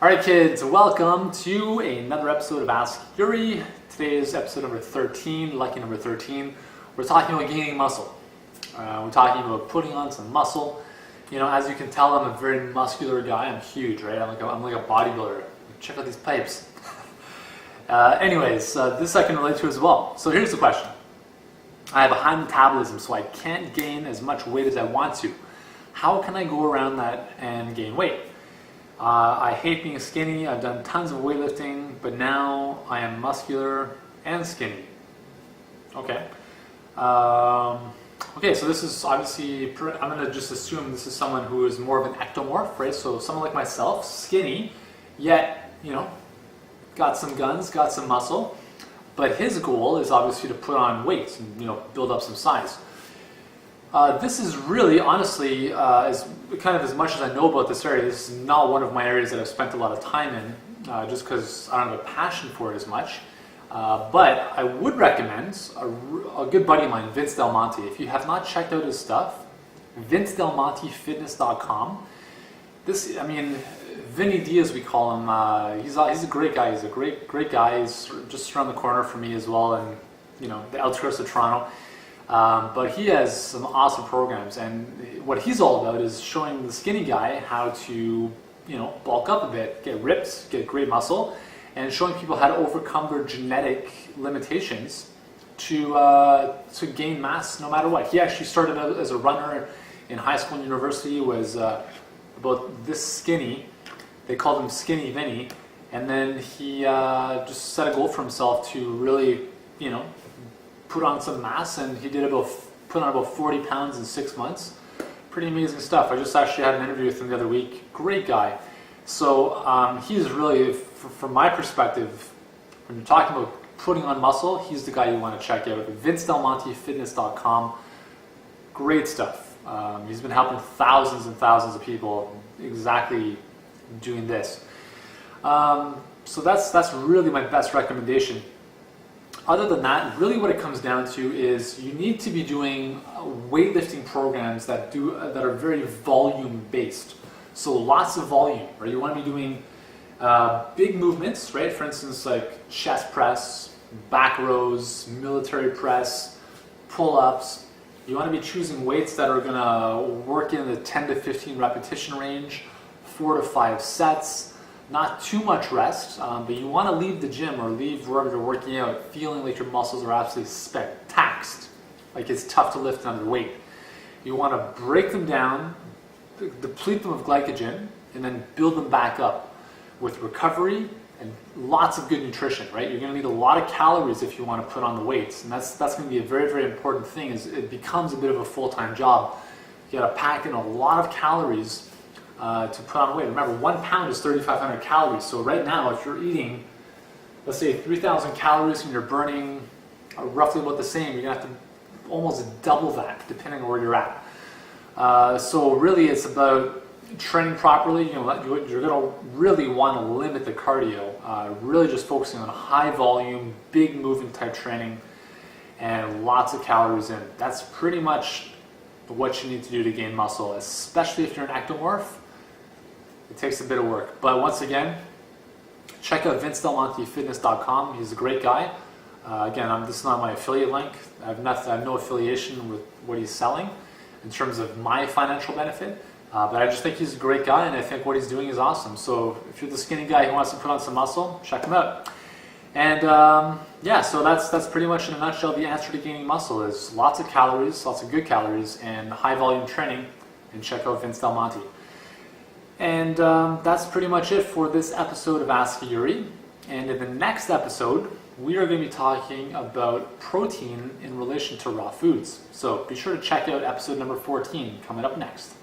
Alright kids, welcome to another episode of Ask Yuri. Today is episode number 13, lucky number 13. We're talking about gaining muscle. We're talking about putting on some muscle. You know, as you can tell, I'm a very muscular guy. I'm huge, right? I'm like a bodybuilder. Check out these pipes. This I can relate to as well. So here's the question. I have a high metabolism, so I can't gain as much weight as I want to. How can I go around that and gain weight? I hate being skinny. I've done tons of weightlifting, but now I am muscular and skinny. Okay. So this is obviously, I'm going to just assume this is someone who is more of an ectomorph, right? So someone like myself, skinny, yet, you know, got some guns, got some muscle. But his goal is obviously to put on weight and, you know, build up some size. This is really, honestly, as much as I know about this area, this is not one of my areas that I've spent a lot of time in, just because I don't have a passion for it as much. But I would recommend a good buddy of mine, Vince Del Monte. If you have not checked out his stuff, vincedelmontefitness.com. Vinny D, as we call him, he's a great guy. He's a great guy. He's just around the corner from me as well, and you know, the outskirts of Toronto. But he has some awesome programs, and what he's all about is showing the skinny guy how to, you know, bulk up a bit, get ripped, get great muscle, and showing people how to overcome their genetic limitations to gain mass no matter what. He actually started out as a runner in high school and university, was about this skinny. They called him Skinny Vinny, and then he just set a goal for himself to really, you know, put on some mass, and he put on about 40 pounds in 6 months. Pretty amazing stuff. I just actually had an interview with him the other week. Great guy. So he's really, from my perspective, when you're talking about putting on muscle, he's the guy you want to check out. VinceDelMonteFitness.com. Great stuff. He's been helping thousands and thousands of people exactly doing this. So that's really my best recommendation. Other than that, really what it comes down to is you need to be doing weightlifting programs that are very volume based. So lots of volume, right? You want to be doing big movements, right? For instance, like chest press, back rows, military press, pull-ups. You want to be choosing weights that are going to work in the 10 to 15 repetition range, 4 to 5 sets. Not too much rest, but you want to leave the gym or leave wherever you're working out feeling like your muscles are absolutely taxed, like it's tough to lift under weight. You want to break them down, deplete them of glycogen, and then build them back up with recovery and lots of good nutrition, right? You're going to need a lot of calories if you want to put on the weights, and that's going to be a very, very important thing. Is it becomes a bit of a full-time job. You got to pack in a lot of calories to put on weight. Remember, 1 pound is 3,500 calories. So right now, if you're eating, let's say 3,000 calories and you're burning roughly about the same, you're gonna have to almost double that depending on where you're at. So really, it's about training properly. You know, you're gonna really want to limit the cardio. Really, just focusing on high volume, big movement type training, and lots of calories in. That's pretty much what you need to do to gain muscle, especially if you're an ectomorph. It takes a bit of work, but once again, check out VinceDelMonteFitness.com. He's a great guy. This is not my affiliate link. I have no affiliation with what he's selling in terms of my financial benefit, but I just think he's a great guy, and I think what he's doing is awesome. So if you're the skinny guy who wants to put on some muscle, check him out. And so that's pretty much in a nutshell the answer to gaining muscle is lots of calories, lots of good calories, and high volume training, and check out Vince Del Monte. And that's pretty much it for this episode of Ask Yuri. And in the next episode, we are going to be talking about protein in relation to raw foods. So be sure to check out episode number 14 coming up next.